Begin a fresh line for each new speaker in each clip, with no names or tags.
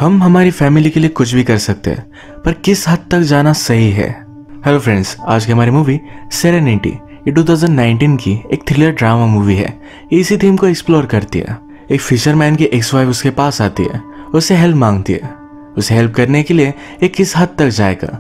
हम हमारी फैमिली के लिए कुछ भी कर सकते हैं, पर किस हद तक जाना सही है। हेलो फ्रेंड्स, आज की हमारी मूवी सेरेनिटी ये 2019 की एक थ्रिलर ड्रामा मूवी है। ये इसी थीम को एक्सप्लोर करती है। एक फिशरमैन की एक्स वाइफ उसके पास आती है, उससे हेल्प मांगती है। उसे हेल्प करने के लिए एक किस हद तक जाएगा,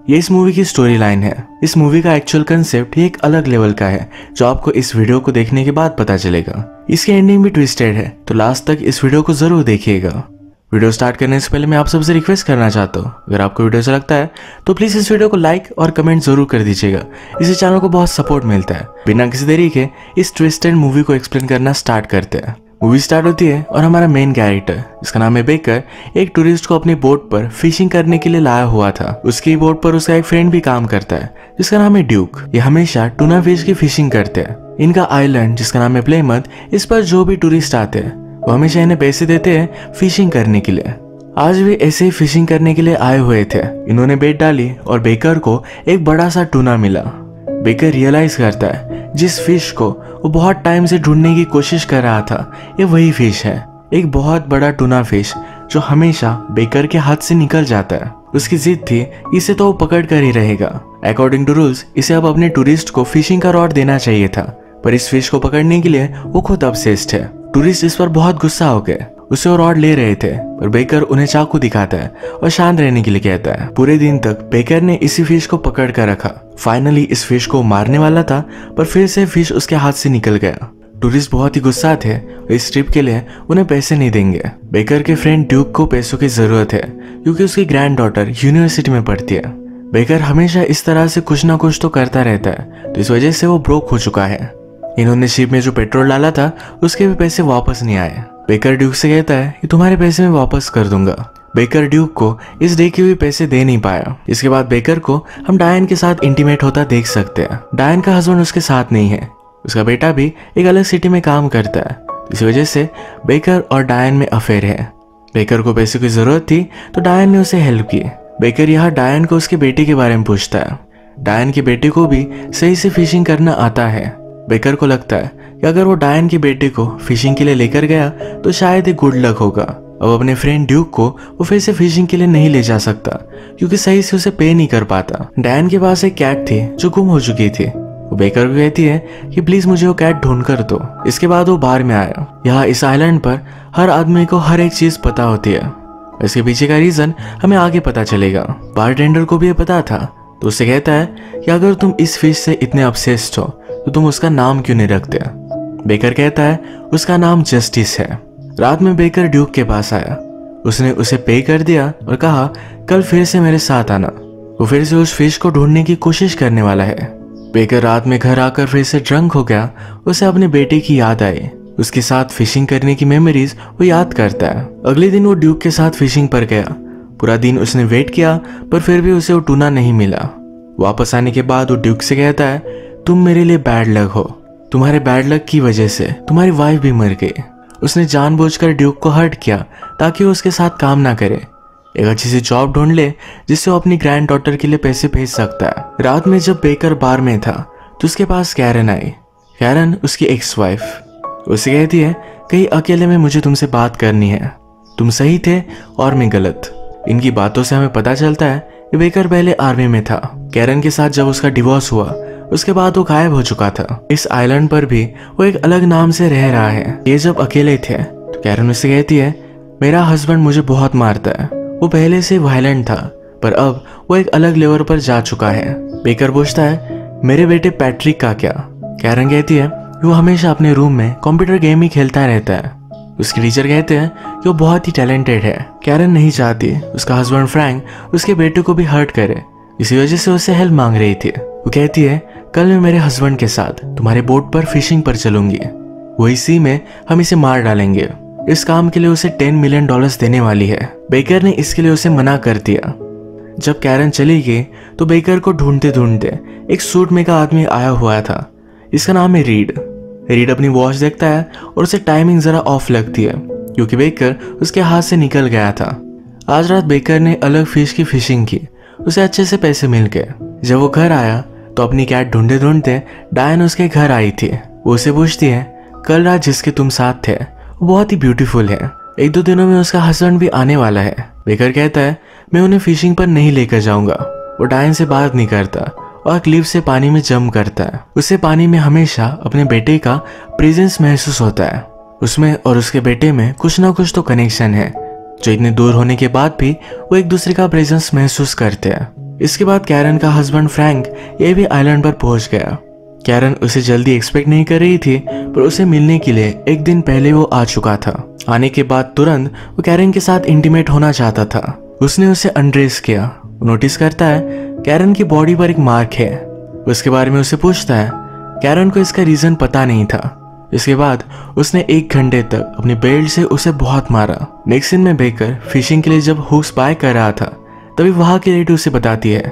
ये इस मूवी की स्टोरी लाइन है। इस मूवी का एक्चुअल कंसेप्ट ये एक अलग लेवल का है, जो आपको इस वीडियो को देखने के बाद पता चलेगा। इसकी एंडिंग भी ट्विस्टेड है, तो लास्ट तक इस वीडियो को जरूर देखिएगा। वीडियो स्टार्ट करने से पहले मैं आप सबसे रिक्वेस्ट करना चाहता हूँ, अगर आपको वीडियो अच्छा लगता है तो प्लीज इस वीडियो को लाइक और कमेंट जरूर कर दीजिएगा। इससे चैनल को बहुत सपोर्ट मिलता है। बिना किसी देरी के इस ट्विस्टेड मूवी को एक्सप्लेन करना स्टार्ट करते हैं। मूवी स्टार्ट होती है और हमारा मेन कैरेक्टर, जिसका नाम है बेकर, एक टूरिस्ट को अपनी बोट पर फिशिंग करने के लिए लाया हुआ था। उसकी बोट पर उसका एक फ्रेंड भी काम करता है, जिसका नाम है ड्यूक। ये हमेशा टूना फिश की फिशिंग करते हैं। इनका आइलैंड, जिसका नाम है प्लेमथ, इस पर जो भी टूरिस्ट आते हैं वो हमेशा इन्हें पैसे देते हैं फिशिंग करने के लिए। आज भी ऐसे ही फिशिंग करने के लिए आए हुए थे। इन्होंने बेट डाली और बेकर को एक बड़ा सा टूना मिला। बेकर रियलाइज करता है जिस फिश को वो बहुत टाइम से ढूंढने की कोशिश कर रहा था, ये वही फिश है। एक बहुत बड़ा टूना फिश जो हमेशा बेकर के हाथ से निकल जाता है। उसकी जिद थी इसे तो वो पकड़ कर ही रहेगा। अकॉर्डिंग टू रूल्स इसे अब अपने टूरिस्ट को फिशिंग का रॉड देना चाहिए था, पर इस फिश को पकड़ने के लिए वो खुद ऑब्सेस्ड है। टूरिस्ट इस पर बहुत गुस्सा हो गए। उसे वो रॉड ले रहे थे, पर बेकर उन्हें चाकू दिखाता है और शांत रहने के लिए कहता है। पूरे दिन तक बेकर ने इसी फिश को पकड़ कर रखा। फाइनली इस फिश को मारने वाला था, पर फिर से फिश उसके हाथ से निकल गया। टूरिस्ट बहुत ही गुस्सा थे और इस ट्रिप के लिए उन्हें पैसे नहीं देंगे। बेकर के फ्रेंड ड्यूक को पैसों की जरूरत है, क्योंकि उसकी ग्रैंड डॉटर यूनिवर्सिटी में पढ़ती है। बेकर हमेशा इस तरह से कुछ ना कुछ तो करता रहता है, तो इस वजह से वो ब्रोक हो चुका है। इन्होंने शिप में जो पेट्रोल डाला था उसके भी पैसे वापस नहीं आए। बेकर ड्यूक से कहता है कि तुम्हारे पैसे मैं वापस कर दूंगा। बेकर ड्यूक को इस डे के भी पैसे दे नहीं पाया। इसके बाद बेकर को हम डायन के साथ इंटीमेट होता देख सकते हैं। डायन का हस्बैंड उसके साथ नहीं है, उसका बेटा भी एक अलग सिटी में काम करता है। इस वजह से बेकर और डायन में अफेयर है। बेकर को पैसे की जरूरत थी, तो डायन ने उसे हेल्प की। बेकर यहाँ डायन को उसके बेटे के बारे में पूछता है। डायन के बेटे को भी सही से फिशिंग करना आता है। बेकर को लगता है कि अगर वो डायन के बेटे को फिशिंग के लिए लेकर गया तो शायद एक गुड लक होगा। अब अपने फ्रेंड ड्यूक को वो फिर से फिशिंग के लिए नहीं ले जा सकता, क्योंकि सही से उसे पे नहीं कर पाता। डायन के पास एक कैट थी जो गुम हो चुकी थी। वो बेकर को कहती है कि प्लीज मुझे वो कैट ढूंढ कर दो। इसके बाद वो बार में आया। यहाँ इस आइलैंड पर हर आदमी को हर एक चीज पता होती है। इसके पीछे का रीजन हमें आगे पता चलेगा। बारटेंडर को भी ये पता था, तो उससे कहता है कि अगर तुम इस फिश से इतने ऑब्सेस्ड हो तो तुम उसका नाम क्यों नहीं रखते। बेकर कहता है उसका नाम जस्टिस है। रात में बेकर ड्यूक के पास आया। उसने उसे पे कर दिया और कहा कल फिर से मेरे साथ आना। वो फिर से उस फिश को ढूंढने की कोशिश करने वाला है। बेकर रात में घर आकर फिर से ड्रंक हो गया। उसे अपने बेटे की याद आई। उसके साथ फिशिंग करने की मेमोरीज वो याद करता है। अगले दिन वो ड्यूक के साथ फिशिंग पर गया। पूरा दिन उसने वेट किया, पर फिर भी उसे वो टूना नहीं मिला। वापस आने के बाद वो ड्यूक से कहता है तुम मेरे लिए बैड लक हो। तुम्हारे बैड लक की वजह से तुम्हारी वाइफ भी मर गई। उसने जानबूझकर ड्यूक को हर्ट किया ताकि वो उसके साथ काम ना करे। एक अच्छी सी जॉब ढूंढ ले जिससे वो अपनी ग्रैंड डॉटर के लिए पैसे भेज सकता है। रात में जब बेकर बार में था तो उसके पास कैरन आई। कैरन उसकी एक्स वाइफ। उसे कहती है कहीं अकेले में मुझे तुमसे बात करनी है। तुम सही थे और मैं गलत। इनकी बातों से हमें पता चलता है कि बेकर पहले आर्मी में था। कैरन के साथ जब उसका डिवोर्स हुआ उसके बाद वो गायब हो चुका था। इस आइलैंड पर भी वो एक अलग नाम से रह रहा है। ये जब अकेले थे तो कैरन उससे कहती है मेरा हस्बैंड मुझे बहुत मारता है। वो पहले से वायलेंट था, पर अब वो एक अलग लेवल पर जा चुका है। बेकर पूछता है मेरे बेटे पैट्रिक का क्या। कैरन कहती है वो हमेशा अपने रूम में कंप्यूटर गेम ही खेलता रहता है। उसके टीचर कहते हैं कि वो बहुत ही टैलेंटेड है। कैरन नहीं चाहती उसका हस्बैंड फ्रैंक उसके बेटे को भी हर्ट करे, इसी वजह से उससे हेल्प मांग रही थी। वो कहती है कल मैं मेरे हस्बैंड के साथ तुम्हारे बोट पर फिशिंग पर चलूंगी। वही सी में हम इसे मार डालेंगे। इस काम के लिए उसे $10 मिलियन देने वाली है। बेकर ने इसके लिए उसे मना कर दिया। जब कैरन चली गई तो बेकर को ढूंढते ढूंढते एक सूट में का आदमी आया हुआ था। इसका नाम है रीड। रीड अपनी वॉच देखता है और उसे टाइमिंग जरा ऑफ लगती है, क्योंकि बेकर उसके हाथ से निकल गया था। आज रात बेकर ने अलग फिश की फिशिंग की। उसे अच्छे से पैसे मिल गए। जब वो घर आया तो अपनी कैट ढूंढते ढूंढते डायन उसके घर आई थी। वो उसे पूछती है कल रात जिसके तुम साथ थे वो बहुत ही ब्यूटीफुल है। 1-2 दिनों में उसका हस्बैंड भी आने वाला है। बेकर कहता है मैं उन्हें फिशिंग पर नहीं लेकर जाऊंगा। वो डायन से बात नहीं करता और क्लिफ से पानी में जंप करता है। उसे पानी में हमेशा अपने बेटे का प्रेजेंस महसूस होता है। उसमें और उसके बेटे में कुछ ना कुछ तो कनेक्शन है, जो इतने दूर होने के बाद भी वो एक दूसरे का प्रेजेंस महसूस करते हैं। इसके बाद कैरन का हस्बैंड फ्रैंक ये भी आइलैंड पर पहुंच गया। कैरन उसे जल्दी एक्सपेक्ट नहीं कर रही थी, पर उसे मिलने के लिए 1 दिन पहले वो आ चुका था। आने के बाद तुरंत वो कैरन के साथ इंटीमेट होना चाहता था। उसने उसे अनड्रेस किया। नोटिस करता है कैरन की बॉडी पर एक मार्क है। उसके बारे में उसे पूछता है। कैरन को इसका रीजन पता नहीं था। इसके बाद उसने 1 घंटे तक अपनी बेल्ट से उसे बहुत मारा। नेक्स्ट सीन में बेकर फिशिंग के लिए जब हुक्स बाय कर रहा था, तभी वहां की लेडी उसे बताती है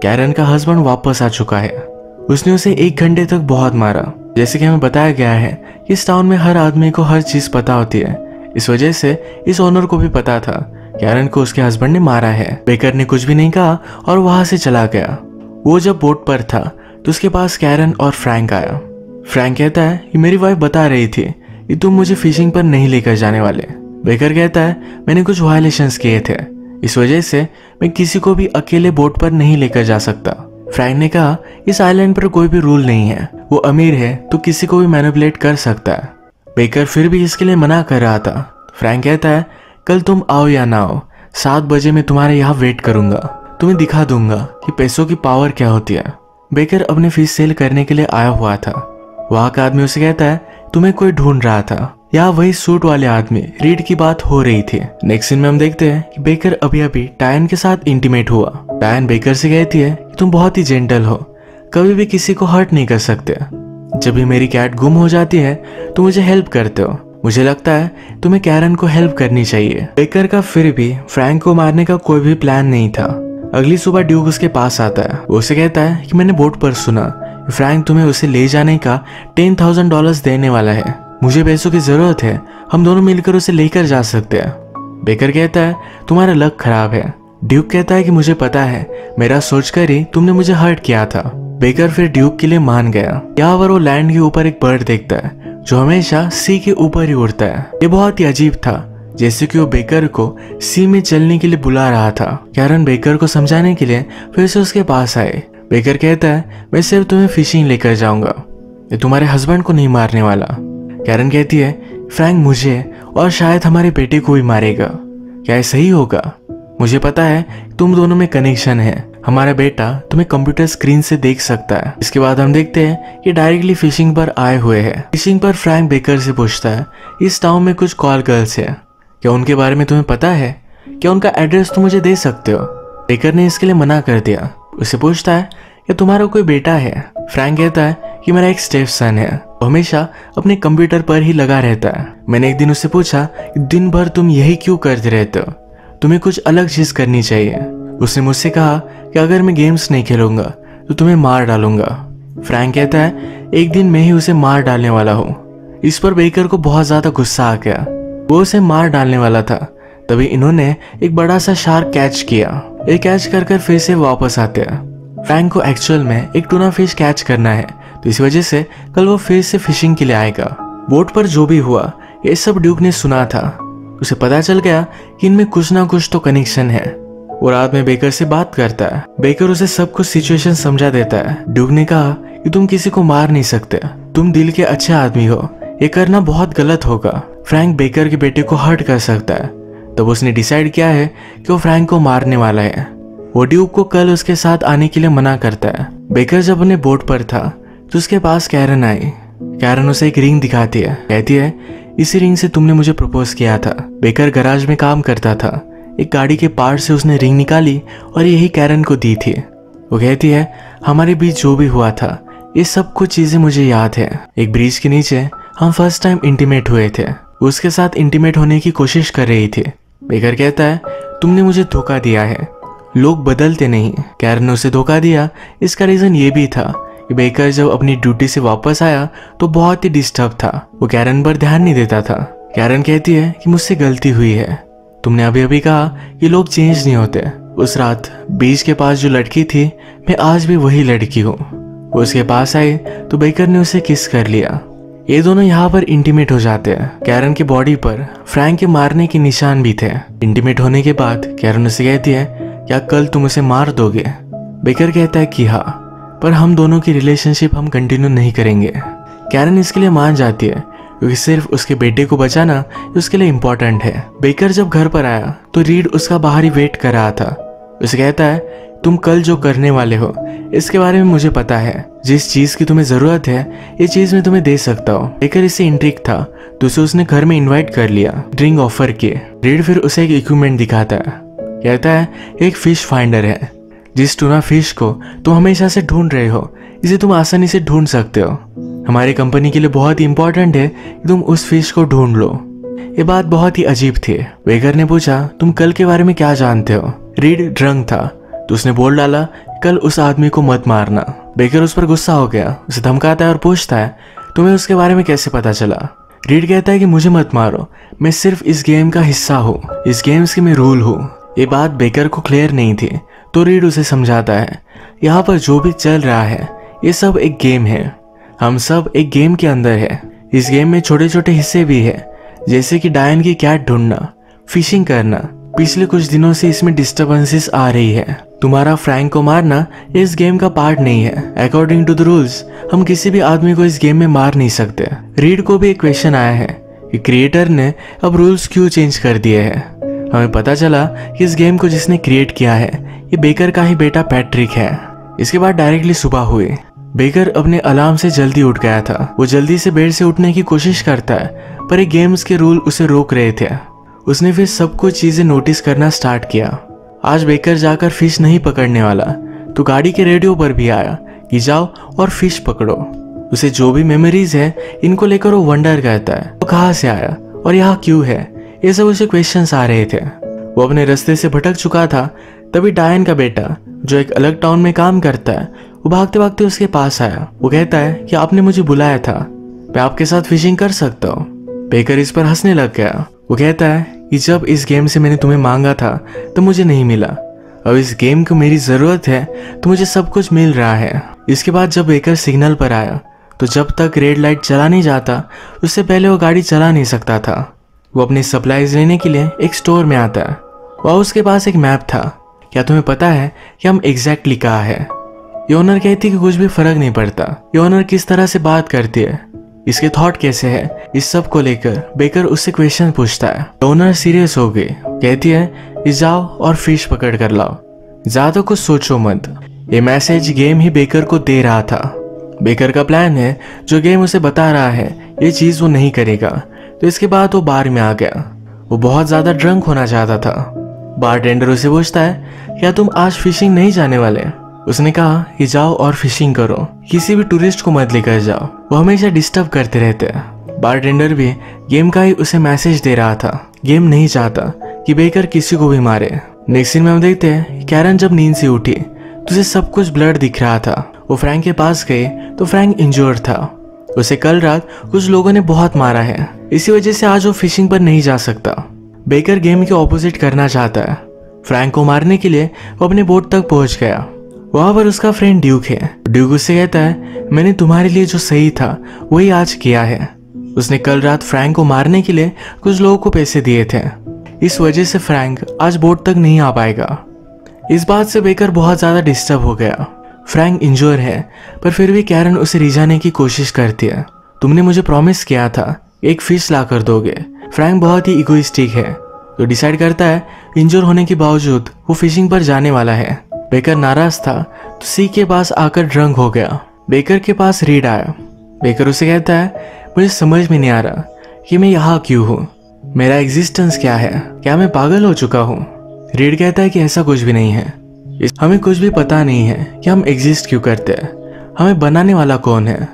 कैरन का हस्बैंड वापस आ चुका है। उसने उसे 1 घंटे तक बहुत मारा। जैसे कि हमें बताया गया है कि इस टाउन में हर आदमी को हर चीज पता होती है। इस वजह से इस ओनर को भी पता था कैरन को उसके हस्बैंड ने मारा है। बेकर ने कुछ भी नहीं कहा और वहां से चला गया। वो जब बोट पर था तो उसके पास कैरन और फ्रैंक आया। फ्रैंक कहता है कि मेरी वाइफ बता रही थी कि तुम मुझे फिशिंग पर नहीं लेकर जाने वाले। बेकर कहता है मैंने कुछ वायलेशंस किए थे, इस वजह से मैं किसी को भी अकेले बोट पर नहीं लेकर जा सकता। फ्रैंक ने कहा इस आइलैंड पर कोई भी रूल नहीं है, वो अमीर है तो किसी को भी मैनिपुलेट कर सकता है। बेकर फिर भी इसके लिए मना कर रहा था। फ्रैंक कहता है कल तुम आओ या ना आओ, 7 बजे मैं तुम्हारे यहाँ वेट करूंगा। तुम्हें दिखा दूंगा कि पैसों की पावर क्या होती है। बेकर अपने फिश सेल करने के लिए आया हुआ था। वहां का आदमी उसे कहता है तुम्हें कोई ढूंढ रहा था। यहाँ वही सूट वाले आदमी रीड की बात हो रही थी। नेक्स्ट सीन में हम देखते हैं कि बेकर अभी डायन के साथ इंटीमेट हुआ। डायन बेकर से कहती है कि तुम बहुत ही जेंटल हो, कभी भी किसी को हर्ट नहीं कर सकते। जब भी मेरी कैट गुम हो जाती है तो मुझे हेल्प करते हो। मुझे लगता है तुम्हें कैरन को हेल्प करनी चाहिए। बेकर का फिर भी फ्रैंक को मारने का कोई भी प्लान नहीं था। अगली सुबह ड्यूक उसके पास आता है। वो उसे कहता है कि मैंने बोट पर सुना फ्रैंक तुम्हें उसे ले जाने का $10,000 देने वाला है। मुझे पैसों की जरूरत है, हम दोनों मिलकर उसे लेकर जा सकते हैं। बेकर कहता है तुम्हारा लक खराब है। ड्यूक कहता है कि मुझे पता है, मेरा सोचकर ही तुमने मुझे हर्ट किया था। बेकर फिर ड्यूक के लिए मान गया। यहाँ पर वो लैंड के ऊपर एक बर्ड देखता है जो हमेशा सी के ऊपर ही उड़ता है। ये बहुत ही अजीब था, जैसे कि वो बेकर को सी में चलने के लिए बुला रहा था। कैरन बेकर को समझाने के लिए फिर से उसके पास आए। बेकर कहता है मैं सिर्फ तुम्हें फिशिंग लेकर जाऊंगा, ये तुम्हारे हस्बैंड को नहीं मारने वाला। कैरन कहती है फ्रैंक मुझे और शायद हमारे बेटे को भी मारेगा। क्या ये सही होगा? मुझे पता है तुम दोनों में कनेक्शन है। हमारा बेटा तुम्हें कंप्यूटर स्क्रीन से देख सकता है। इसके बाद हम देखते हैं कि डायरेक्टली फिशिंग पर आए हुए हैं। फिशिंग पर फ्रैंक बेकर से पूछता है इस टाउन में कुछ कॉल गर्ल्स है, क्या उनके बारे में तुम्हें पता है? क्या उनका एड्रेस तुम मुझे दे सकते हो? बेकर ने इसके लिए मना कर दिया। उससे पूछता है क्या तुम्हारा कोई बेटा है? फ्रैंक कहता है कि मेरा एक स्टेप सन है, वो हमेशा अपने कंप्यूटर पर ही लगा रहता है। मैंने एक दिन उससे पूछा कि दिन भर तुम यही क्यों करते रहते हो, तुम्हें कुछ अलग चीज करनी चाहिए। उसने मुझसे कहा कि अगर मैं गेम्स नहीं खेलूंगा तो तुम्हें मार डालूंगा। फ्रैंक कहता है एक दिन मैं ही उसे मार डालने वाला हूँ। इस पर बेकर को बहुत ज्यादा गुस्सा आ गया। वो उसे मार डालने वाला था, तभी इन्होंने एक बड़ा सा शार्क कैच किया। ये कैच कर फिर से वापस आते हैं। फ्रैंक को एक्चुअल में एक टूना फिश कैच करना है, तो इस वजह से कल वो फिर से फिशिंग के लिए आएगा। बोट पर जो भी हुआ ये सब ड्यूक ने सुना था। उसे पता चल गया कि इनमें कुछ ना कुछ तो कनेक्शन है। वो रात में बेकर से बात करता है। बेकर उसे सब कुछ सिचुएशन समझा देता है। ड्यूक ने कहा कि तुम किसी को मार नहीं सकते, तुम दिल के अच्छे आदमी हो, ये करना बहुत गलत होगा। फ्रैंक बेकर के बेटे को हर्ट कर सकता है। तब उसने डिसाइड किया है कि वो फ्रैंक को मारने वाला है। वो ड्यूक को कल उसके साथ आने के लिए मना करता है। बेकर जब अपने बोट पर था तो उसके पास कैरन आई। कैरन उसे एक रिंग दिखाती है, कहती है इसी रिंग से तुमने मुझे प्रपोज किया था। बेकर गराज में काम करता था, एक गाड़ी के पार्ट से उसने रिंग निकाली और यही कैरन को दी थी। वो कहती है हमारे बीच जो भी हुआ था ये सब कुछ चीजें मुझे याद है। एक ब्रिज के नीचे हम फर्स्ट टाइम इंटीमेट हुए थे, उसके साथ इंटीमेट होने की कोशिश कर रही थी। बेकर कहता है तुमने मुझे धोखा दिया है, लोग बदलते नहीं। कैरन ने उसे धोखा दिया, इसका रीजन ये भी था कि बेकर जब अपनी ड्यूटी से वापस आया तो बहुत ही डिस्टर्ब था, वो कैरन पर ध्यान नहीं देता था। कैरन कहती है कि मुझसे गलती हुई है, तुमने अभी अभी कहा कि लोग चेंज नहीं होते। उस रात बीच के पास जो लड़की थी मैं आज भी वही लड़की हूँ। वो उसके पास आई तो बेकर ने उसे किस कर लिया। ये दोनों यहाँ पर इंटीमेट हो जाते हैं। कैरन की बॉडी पर फ्रैंक के मारने के निशान भी थे। इंटीमेट होने के बाद कैरन उसे कहती है, क्या कल तुम उसे मार दोगे? बेकर कहता है कि हाँ, पर हम दोनों की रिलेशनशिप हम कंटिन्यू नहीं करेंगे। कैरन इसके लिए मान जाती है क्योंकि सिर्फ उसके बेटे को बचाना उसके लिए इम्पोर्टेंट है। बेकर जब घर पर आया तो रीड उसका बाहर ही वेट कर रहा था। उसे कहता है, तुम कल जो करने वाले हो इसके बारे में मुझे पता है। जिस चीज की तुम्हें जरूरत है ये चीज मैं तुम्हें दे सकता हूँ। बेकर इससे इंट्रिग था तो उसे उसने घर में इनवाइट कर लिया, ड्रिंक ऑफर किए। रीड फिर उसे एक इक्विपमेंट दिखाता है, कहता है एक फिश फाइंडर है, जिस टूना फिश को तुम हमेशा से ढूंढ रहे हो इसे तुम आसानी से ढूंढ सकते हो। हमारी कंपनी के लिए बहुत ही इंपॉर्टेंट है कि तुम उस फिश को ढूंढ लो। ये बात बहुत ही अजीब थी। बेकर ने पूछा, तुम कल के बारे में क्या जानते हो? रीड ड्रंक था तो उसने बोल डाला, कल उस आदमी को मत मारना। बेकर उस पर गुस्सा हो गया, उसे धमकाता है और पूछता है, तुम्हें उसके बारे में कैसे पता चला? रीड कहता है कि मुझे मत मारो, मैं सिर्फ इस गेम का हिस्सा हूँ, इस गेम्स की मैं रूल हूँ। ये बात बेकर को क्लियर नहीं थी तो रीड उसे समझाता है, यहाँ पर जो भी चल रहा है ये सब एक गेम है, हम सब एक गेम के अंदर है। इस गेम में छोटे छोटे हिस्से भी है, जैसे कि डायन की कैट ढूंढना, फिशिंग करना। पिछले कुछ दिनों से इसमें डिस्टर्बेंसेस आ रही है। तुम्हारा फ्रैंक को मारना इस गेम का पार्ट नहीं है। अकॉर्डिंग टू द रूल्स हम किसी भी आदमी को इस गेम में मार नहीं सकते। रीड को भी एक क्वेश्चन आया है कि क्रिएटर ने अब रूल्स क्यों चेंज कर दिए हैं। हमें पता चला कि इस गेम को जिसने क्रिएट किया है ये बेकर का ही बेटा पैट्रिक है। इसके बाद डायरेक्टली सुबह हुई। बेकर अपने अलार्म से जल्दी उठ गया था। वो जल्दी से बेड से उठने की कोशिश करता है पर ये गेम्स के रूल उसे रोक रहे थे। उसने फिर सब कुछ चीजें नोटिस करना स्टार्ट किया। आज बेकर जाकर फिश नहीं पकड़ने वाला तो गाड़ी के रेडियो पर भी आया कि जाओ और फिश पकड़ो। उसे जो भी मेमोरीज है इनको लेकर वो वंडर करता है, वो कहाँ से आया और यहाँ क्यों है, ये सब उसे क्वेश्चंस आ रहे थे। वो अपने रास्ते से भटक चुका था। तभी डायन का बेटा जो एक अलग टाउन में काम करता है वो भागते भागते उसके पास आया। वो कहता है कि आपने मुझे बुलाया था, मैं आपके साथ फिशिंग कर सकता हूँ। बेकर इस पर हंसने लग गया। वो कहता है कि जब इस गेम से मैंने तुम्हें मांगा था तो मुझे नहीं मिला, अब इस गेम को मेरी जरूरत है तो मुझे सब कुछ मिल रहा है। इसके बाद जब बेकर सिग्नल पर आया तो जब तक रेड लाइट चला नहीं जाता उससे पहले वो गाड़ी चला नहीं सकता था। वो अपनी सप्लाईज लेने के लिए एक स्टोर में आता है। वह उसके पास एक मैप था। क्या तुम्हें पता है कि हम एग्जैक्टली कहाँ है? ये ओनर कहती कि कुछ भी फर्क नहीं पड़ता। ये ओनर किस तरह से बात करती है, इसके थॉट कैसे है, इस सब को लेकर बेकर उससे क्वेश्चन पूछता है। ओनर सीरियस हो गई, कहती है कि जाओ और फिश पकड़ कर लाओ, ज्यादा कुछ सोचो मत। ये मैसेज गेम ही बेकर को दे रहा था। बेकर का प्लान है, जो गेम उसे बता रहा है ये चीज वो नहीं करेगा। तो इसके बाद वो बार में आ गया। वो बहुत ज्यादा ड्रंक होना चाहता था। बारटेंडर उसे पूछता है, क्या तुम आज फिशिंग नहीं जाने वाले? उसने कहा कि जाओ और फिशिंग करो, किसी भी टूरिस्ट को मत लेकर जाओ, वो हमेशा डिस्टर्ब करते रहते हैं। बारटेंडर भी गेम का ही उसे मैसेज दे रहा था। गेम नहीं चाहता कि बेकर किसी को भी मारे। नेक्स्ट सीन में हम देखते हैं कैरन जब नींद से उठी तो उसे सब कुछ ब्लड दिख रहा था। वो फ्रैंक के पास गई तो फ्रैंक इंजर्ड था। उसे कल रात कुछ लोगों ने बहुत मारा है, इसी वजह से आज वो फिशिंग पर नहीं जा सकता। बेकर गेम के ऑपोजिट करना चाहता है। फ्रैंक को मारने के लिए वो अपने बोट तक पहुंच गया। वहां पर उसका फ्रेंड ड्यूक है। ड्यूक उससे कहता है, मैंने तुम्हारे लिए जो सही था वही आज किया है। उसने कल रात फ्रैंक को मारने के लिए कुछ लोगों को पैसे दिए थे, इस वजह से फ्रैंक आज बोट तक नहीं आ पाएगा। इस बात से बेकर बहुत ज्यादा डिस्टर्ब हो गया। फ्रैंक इंजोर है पर फिर भी कैरन उसे रिझाने की कोशिश करती है। तुमने मुझे प्रॉमिस किया था एक फिश ला कर दोगे। फ्रैंक बहुत ही इगोइस्टिक है तो डिसाइड करता है इंजोर होने के बावजूद वो फिशिंग पर जाने वाला है। बेकर नाराज था तो सी के पास आकर ड्रंक हो गया। बेकर के पास रीड आया। बेकर उसे कहता है, मुझे समझ में नहीं आ रहा कि मैं यहाँ क्यों हूँ, मेरा एग्जिस्टेंस क्या है, क्या मैं पागल हो चुका हूँ? रीड कहता है कि ऐसा कुछ भी नहीं है, हमें कुछ भी पता नहीं है कि हम एग्जिस्ट क्यों करते हैं, हमें बनाने वाला कौन है।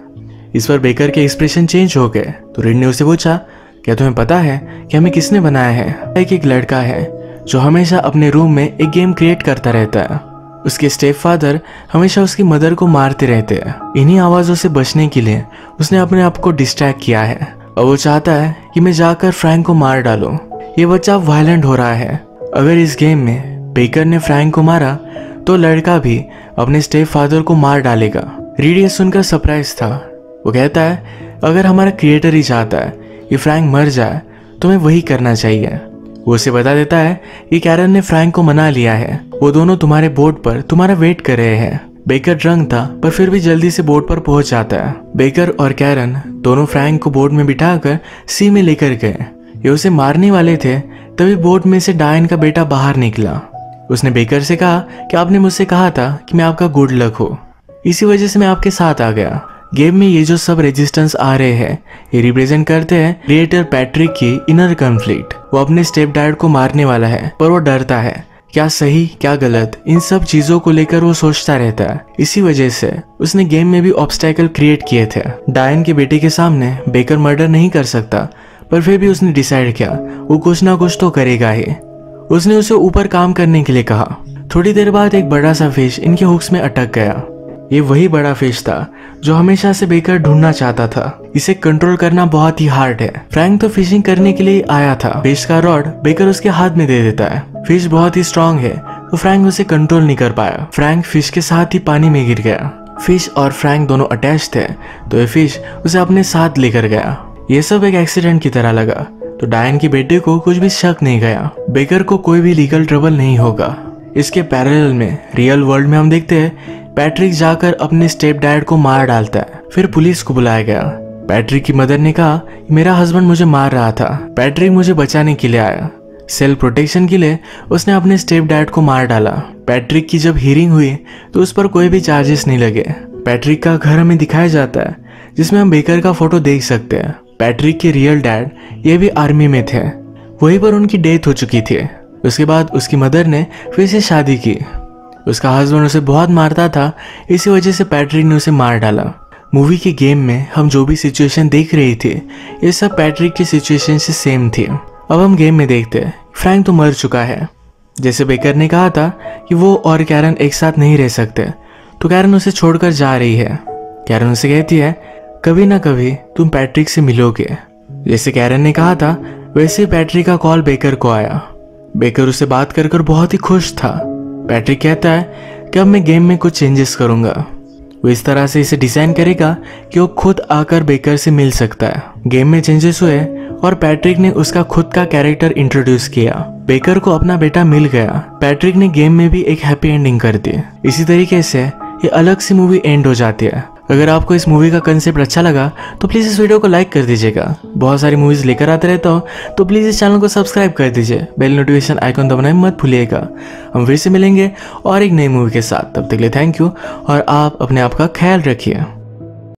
इस पर बेकर के एक्सप्रेशन चेंज हो गए तो रीड ने उसे पूछा, क्या तुम्हें पता है कि हमें किसने बनाया है? एक लड़का है जो हमेशा अपने रूम में एक गेम क्रिएट करता रहता है। उसके स्टेप फादर हमेशा उसकी मदर को मारते रहते हैं। इन्हीं आवाजों से बचने के लिए उसने अपने आप को डिस्ट्रैक्ट किया है और वो चाहता है कि मैं जाकर फ्रैंक को मार डालूं। ये बच्चा वायलेंट हो रहा है। अगर इस गेम में बेकर ने फ्रैंक को मारा तो लड़का भी अपने स्टेप फादर को मार डालेगा। रीड ये सुनकर सरप्राइज था। वो कहता है, अगर हमारा क्रिएटर ही चाहता है कि फ्रैंक मर जाए तो हमें वही करना चाहिए। वो उसे बता देता है कि कैरन ने फ्रैंक को मना लिया है, वो दोनों तुम्हारे बोट पर तुम्हारा वेट कर रहे हैं। बेकर ड्रंक था पर फिर भी जल्दी से बोट पर पहुंच जाता है। बेकर और कैरन दोनों फ्रैंक को बोट में बिठाकर सी में लेकर गए। ये उसे मारने वाले थे, तभी बोट में से डायन का बेटा बाहर निकला। उसने बेकर से कहा कि आपने मुझसे कहा था कि मैं आपका गुड लक हो, इसी वजह से मैं आपके साथ आ गया। गेम में ये जो सब रेजिस्टेंस आ रहे हैं ये रिप्रेजेंट करते हैं क्रिएटर पैट्रिक की इनर कॉन्फ्लिक्ट। वो अपने स्टेप डैड को मारने वाला है पर वो डरता है, क्या सही क्या गलत, इन सब चीजों को लेकर वो सोचता रहता है। इसी वजह से उसने गेम में भी ऑब्स्टेकल क्रिएट किए थे। डायन के बेटे के सामने बेकर मर्डर नहीं कर सकता, पर फिर भी उसने डिसाइड किया वो कुछ ना कुछ तो करेगा ही। उसने उसे ऊपर काम करने के लिए कहा। थोड़ी देर बाद एक बड़ा सा फिश इनके हुक्स में अटक गया। ये वही बड़ा फिश था जो हमेशा से बेकर ढूंढना चाहता था। इसे कंट्रोल करना बहुत ही हार्ड है। फ्रैंक तो फिशिंग करने के लिए आया था। फिश का रॉड बेकर उसके हाथ में दे देता है। फिश बहुत ही स्ट्रांग है तो फ्रैंक उसे कंट्रोल नहीं कर पाया। फ्रैंक फिश के साथ ही पानी में गिर गया। फिश और फ्रैंक दोनों अटैच थे तो ये फिश उसे अपने साथ लेकर गया। ये सब एक एक्सीडेंट की तरह लगा तो डायन के बेटे को कुछ भी शक नहीं गया। बेकर को कोई भी लीगल ट्रबल नहीं होगा। इसके पैरेलल में रियल वर्ल्ड में हम देखते हैं पैट्रिक जाकर अपने स्टेप डैड को मार डालता है। फिर पुलिस को बुलाया गया। पैट्रिक की मदर ने कहा मेरा हस्बैंड मुझे मार रहा था, पैट्रिक मुझे बचाने के लिए आया। सेल्फ प्रोटेक्शन के लिए उसने अपने स्टेप डैड को मार डाला। पैट्रिक की जब हियरिंग हुई तो उस पर कोई भी चार्जेस नहीं लगे। पैट्रिक का घर हमें दिखाया जाता है जिसमें हम बेकर का फोटो देख सकते हैं। पैट्रिक के रियल डैड ये भी आर्मी में थे, वहीं पर उनकी डेथ हो चुकी थी। उसके बाद उसकी मदर ने फिर से शादी की। उसका हस्बैंड उसे बहुत मारता था, इसी वजह से पैट्रिक ने उसे मार डाला। मूवी के गेम में हम जो भी सिचुएशन देख रहे थे ये सब पैट्रिक की सिचुएशन से सेम थी। अब हम गेम में देखते हैं फ्रैंक तो मर चुका है। जैसे बेकर ने कहा था कि वो और कैरन एक साथ नहीं रह सकते, तो कैरन उसे छोड़कर जा रही है। कैरन उसे कहती है कभी ना कभी तुम पैट्रिक से मिलोगे। जैसे कैरन ने कहा था वैसे पैट्रिक का कॉल बेकर को आया। बेकर उससे बात कर बहुत ही खुश था। पैट्रिक कहता है कि अब मैं गेम में कुछ चेंजेस करूंगा। वो इस तरह से इसे डिजाइन करेगा कि वो खुद आकर बेकर से मिल सकता है। गेम में चेंजेस हुए और पैट्रिक ने उसका खुद का कैरेक्टर इंट्रोड्यूस किया। बेकर को अपना बेटा मिल गया। पैट्रिक ने गेम में भी एक हैप्पी एंडिंग कर दी। इसी तरीके से ये अलग सी मूवी एंड हो जाती है। अगर आपको इस मूवी का कंसेप्ट अच्छा लगा तो प्लीज़ इस वीडियो को लाइक कर दीजिएगा। बहुत सारी मूवीज़ लेकर आते रहता हूँ तो प्लीज़ इस चैनल को सब्सक्राइब कर दीजिए। बेल नोटिफिकेशन आइकन दबाना मत भूलिएगा। हम फिर से मिलेंगे और एक नई मूवी के साथ। तब तक के लिए थैंक यू और आप अपने आप का ख्याल रखिए।